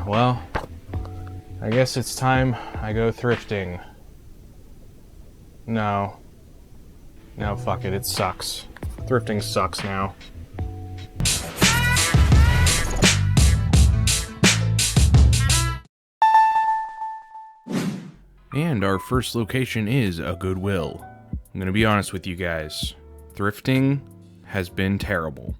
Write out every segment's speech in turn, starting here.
Well, I guess it's time I go thrifting. No, fuck it, it sucks. Thrifting sucks now. And our first location is a Goodwill. I'm gonna be honest with you guys. Thrifting has been terrible.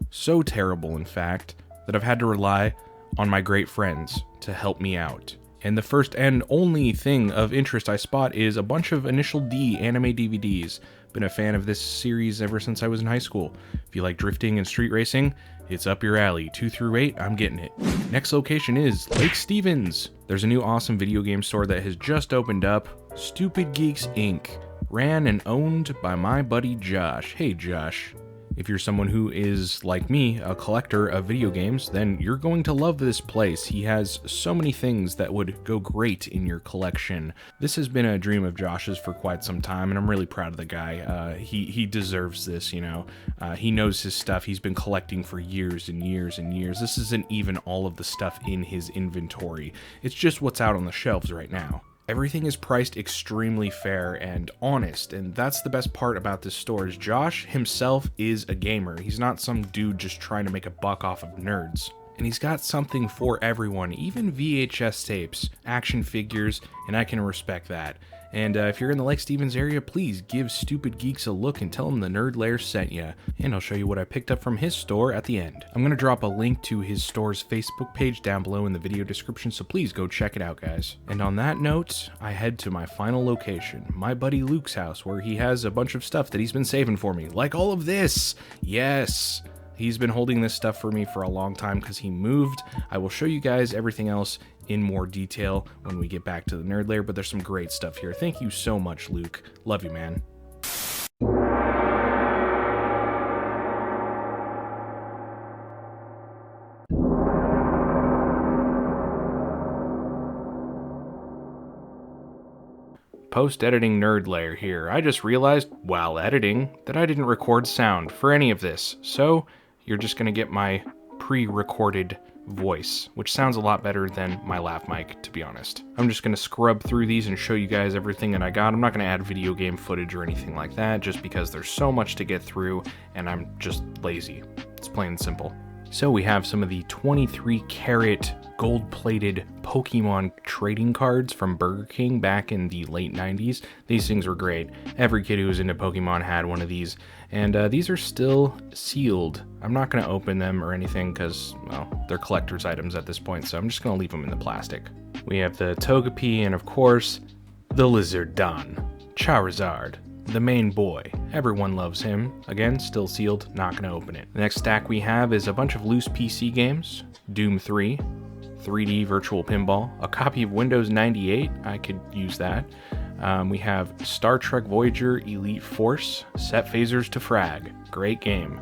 So terrible, in fact, that I've had to rely on my great friends to help me out. And the first and only thing of interest I spot is a bunch of Initial D anime DVDs. Been a fan of this series ever since I was in high school. If you like drifting and street racing, it's up your alley. 2 through 8, I'm getting it. Next location is Lake Stevens. There's a new awesome video game store that has just opened up. Stupid Geeks Inc. Ran and owned by my buddy Josh. Hey Josh. If you're someone who is, like me, a collector of video games, then you're going to love this place. He has so many things that would go great in your collection. This has been a dream of Josh's for quite some time, and I'm really proud of the guy. He deserves this, you know. He knows his stuff. He's been collecting for years and years and years. This isn't even all of the stuff in his inventory. It's just what's out on the shelves right now. Everything is priced extremely fair and honest, and that's the best part about this store is Josh himself is a gamer. He's not some dude just trying to make a buck off of nerds. And he's got something for everyone, even VHS tapes, action figures, and I can respect that. And if you're in the Lake Stevens area, please give Stupid Geeks a look and tell them the Nerd Lair sent ya. And I'll show you what I picked up from his store at the end. I'm gonna drop a link to his store's Facebook page down below in the video description, so please go check it out, guys. And on that note, I head to my final location, my buddy Luke's house, where he has a bunch of stuff that he's been saving for me, like all of this. Yes! He's been holding this stuff for me for a long time because he moved. I will show you guys everything else in more detail when we get back to the Nerd Lair, but there's some great stuff here. Thank you so much, Luke. Love you, man. Post-editing Nerd Lair here. I just realized, while editing, that I didn't record sound for any of this, so you're just gonna get my pre-recorded voice, which sounds a lot better than my lav mic, to be honest. I'm just gonna scrub through these and show you guys everything that I got. I'm not gonna add video game footage or anything like that, just because there's so much to get through, and I'm just lazy. It's plain and simple. So we have some of the 23 karat gold-plated Pokemon trading cards from Burger King back in the late 90s. These things were great. Every kid who was into Pokemon had one of these. And these are still sealed. I'm not going to open them or anything because, well, they're collector's items at this point, so I'm just going to leave them in the plastic. We have the Togepi and, of course, the Lizardon. Charizard. The main boy. Everyone loves him. Again, still sealed, not gonna open it. The next stack we have is a bunch of loose PC games. Doom 3, 3D Virtual Pinball, a copy of Windows 98, I could use that. We have Star Trek Voyager Elite Force, Set Phasers to Frag, great game.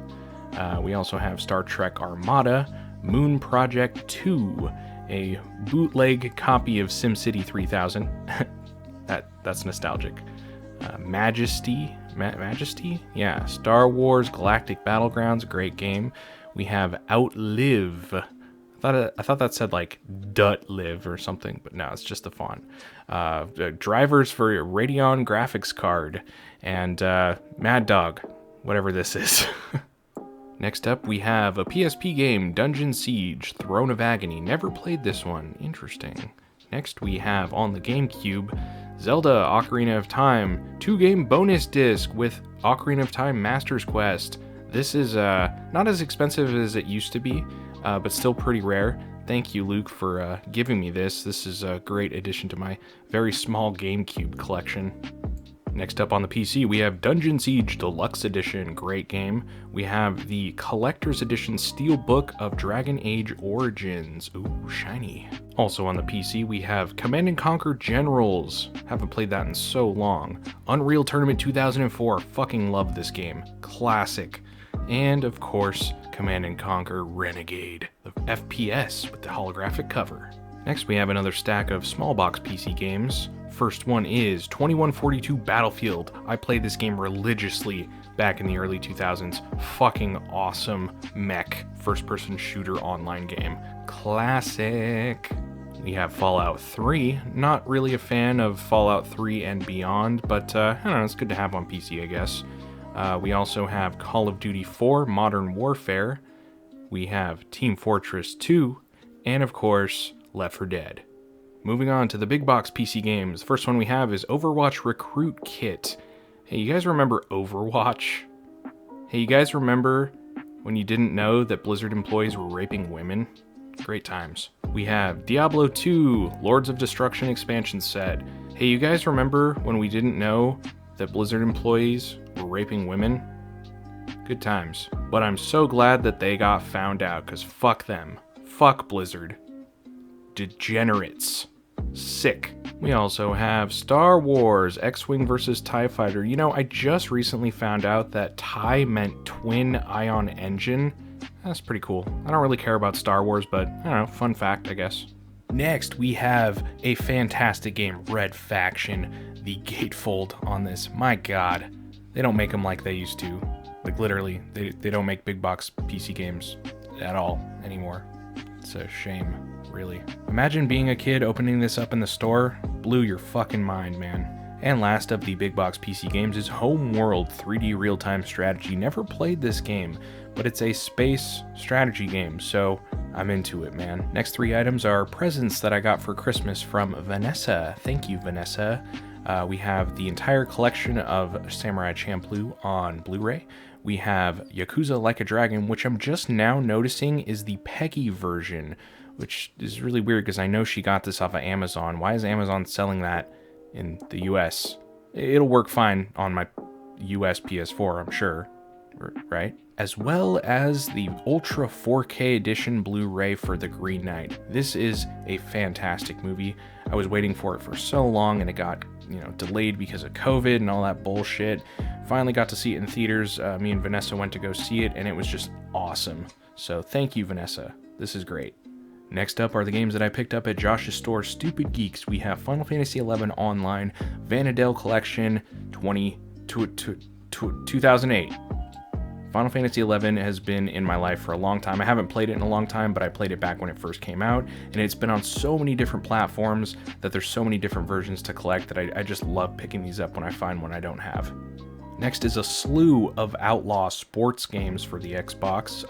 We also have Star Trek Armada, Moon Project 2, a bootleg copy of SimCity 3000. That's nostalgic. Majesty? Yeah, Star Wars Galactic Battlegrounds, great game. We have Outlive. I thought that said like Dut-live or something, but no, it's just the font. Drivers for Radeon graphics card, and Mad Dog, whatever this is. Next up, we have a PSP game, Dungeon Siege, Throne of Agony. Never played this one. Interesting. Next, we have on the GameCube, Zelda Ocarina of Time 2-game bonus disc with Ocarina of Time Master's Quest. This is not as expensive as it used to be, but still pretty rare. Thank you, Luke, for giving me this. This is a great addition to my very small GameCube collection. Next up on the PC, we have Dungeon Siege Deluxe Edition, great game. We have the Collector's Edition Steelbook of Dragon Age Origins, ooh, shiny. Also on the PC, we have Command & Conquer Generals, haven't played that in so long. Unreal Tournament 2004, fucking love this game, classic. And of course, Command & Conquer Renegade, the FPS with the holographic cover. Next we have another stack of small box PC games. First one is 2142 Battlefield. I played this game religiously back in the early 2000s. Fucking awesome mech first-person shooter online game. Classic. We have Fallout 3. Not really a fan of Fallout 3 and beyond, but I don't know, it's good to have on PC, I guess. We also have Call of Duty 4 Modern Warfare. We have Team Fortress 2, and of course, Left 4 Dead. Moving on to the big box PC games. The first one we have is Overwatch Recruit Kit. Hey, you guys remember Overwatch? Hey, you guys remember when you didn't know that Blizzard employees were raping women? Great times. We have Diablo 2 Lords of Destruction expansion set. Hey, you guys remember when we didn't know that Blizzard employees were raping women? Good times. But I'm so glad that they got found out, because fuck them. Fuck Blizzard. Degenerates. Sick. We also have Star Wars X-Wing vs. TIE Fighter. You know, I just recently found out that TIE meant twin ion engine. That's pretty cool. I don't really care about Star Wars, but I don't know, fun fact, I guess. Next, we have a fantastic game, Red Faction. The gatefold on this, my god. They don't make them like they used to. Like literally, they don't make big box PC games at all anymore. It's a shame, really. Imagine being a kid opening this up in the store. Blew your fucking mind, man. And last of the big box PC games is Homeworld 3D real-time strategy. Never played this game, but it's a space strategy game, so I'm into it, man. Next three items are presents that I got for Christmas from Vanessa. Thank you, Vanessa. We have the entire collection of Samurai Champloo on Blu-ray. We have Yakuza Like a Dragon, which I'm just now noticing is the Peggy version, which is really weird because I know she got this off of Amazon. Why is Amazon selling that in the US? It'll work fine on my US PS4, I'm sure, right? As well as the Ultra 4K Edition Blu-ray for The Green Knight. This is a fantastic movie. I was waiting for it for so long and it got, delayed because of COVID and all that bullshit. Finally got to see it in theaters. Me and Vanessa went to go see it and it was just awesome. So thank you, Vanessa. This is great. Next up are the games that I picked up at Josh's store, Stupid Geeks. We have Final Fantasy XI Online, Vanadale Collection 2008. Final Fantasy XI has been in my life for a long time. I haven't played it in a long time, but I played it back when it first came out, and it's been on so many different platforms that there's so many different versions to collect that I just love picking these up when I find one I don't have. Next is a slew of Outlaw sports games for the Xbox.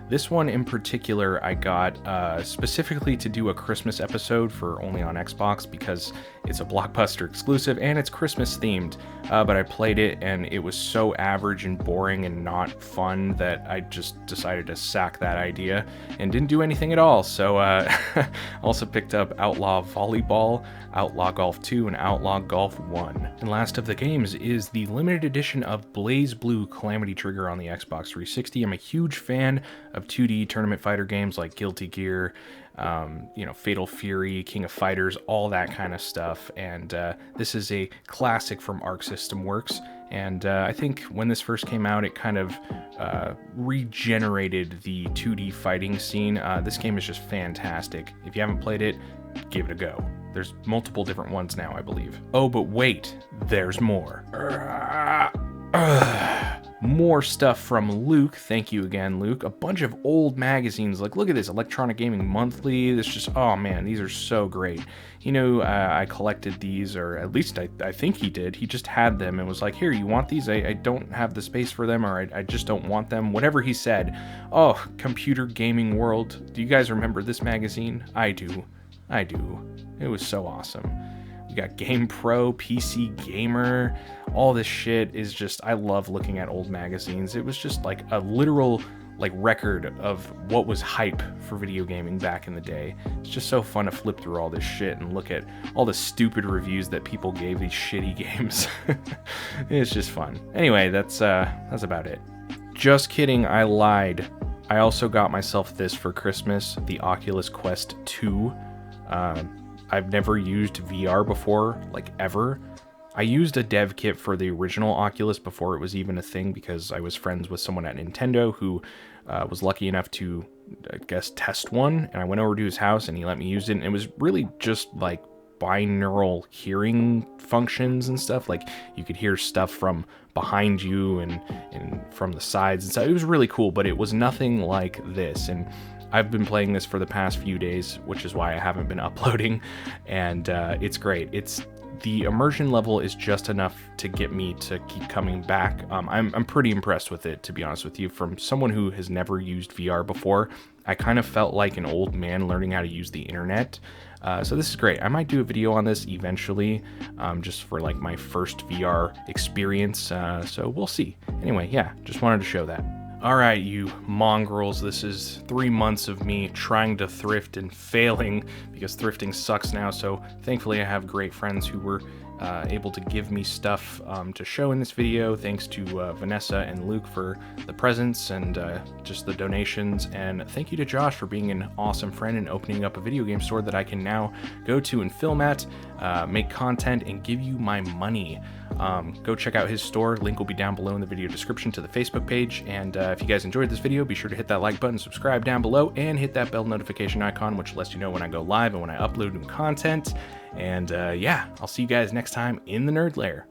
This one in particular I got specifically to do a Christmas episode for only on Xbox because it's a Blockbuster exclusive and it's Christmas themed. But I played it and it was so average and boring and not fun that I just decided to sack that idea and didn't do anything at all. So also picked up Outlaw Volleyball, Outlaw Golf 2, and Outlaw Golf 1. And last of the games is the limited edition of Blazblue Calamity Trigger on the Xbox 360. I'm a huge fan of 2D tournament fighter games like Guilty Gear, Fatal Fury, King of Fighters, all that kind of stuff. And this is a classic from Arc System Works. And I think when this first came out, it kind of regenerated the 2D fighting scene. This game is just fantastic. If you haven't played it, give it a go. There's multiple different ones now, I believe. Oh, but wait, there's more. More stuff from Luke. Thank you again, Luke. A bunch of old magazines. Like, look at this, Electronic Gaming Monthly. This just, oh man, these are so great. I collected these, or at least I think he did. He just had them and was like, here, you want these? I don't have the space for them, or I just don't want them. Whatever he said. Oh, Computer Gaming World. Do you guys remember this magazine? I do. It was so awesome. We got Game Pro, PC Gamer, all this shit is just, I love looking at old magazines. It was just like a literal record of what was hype for video gaming back in the day. It's just so fun to flip through all this shit and look at all the stupid reviews that people gave these shitty games. It's just fun. Anyway, that's about it. Just kidding, I lied. I also got myself this for Christmas, the Oculus Quest 2. I've never used VR before, ever. I used a dev kit for the original Oculus before it was even a thing because I was friends with someone at Nintendo who was lucky enough to, test one, and I went over to his house and he let me use it, and it was really just binaural hearing functions and stuff. Like you could hear stuff from behind you and from the sides and stuff. It was really cool, but it was nothing like this. And I've been playing this for the past few days, which is why I haven't been uploading, and it's great. The immersion level is just enough to get me to keep coming back. I'm pretty impressed with it, to be honest with you. From someone who has never used VR before, I kind of felt like an old man learning how to use the internet. So this is great. I might do a video on this eventually, just for like my first VR experience. So we'll see. Anyway, yeah, just wanted to show that. All right, you mongrels, this is 3 months of me trying to thrift and failing because thrifting sucks now. So thankfully I have great friends who were able to give me stuff to show in this video. Thanks to Vanessa and Luke for the presents and just the donations. And thank you to Josh for being an awesome friend and opening up a video game store that I can now go to and film at, make content, and give you my money. Go check out his store. Link will be down below in the video description to the Facebook page. And if you guys enjoyed this video, be sure to hit that like button, subscribe down below, and hit that bell notification icon, which lets you know when I go live and when I upload new content. And yeah, I'll see you guys next time in the Nerd Lair.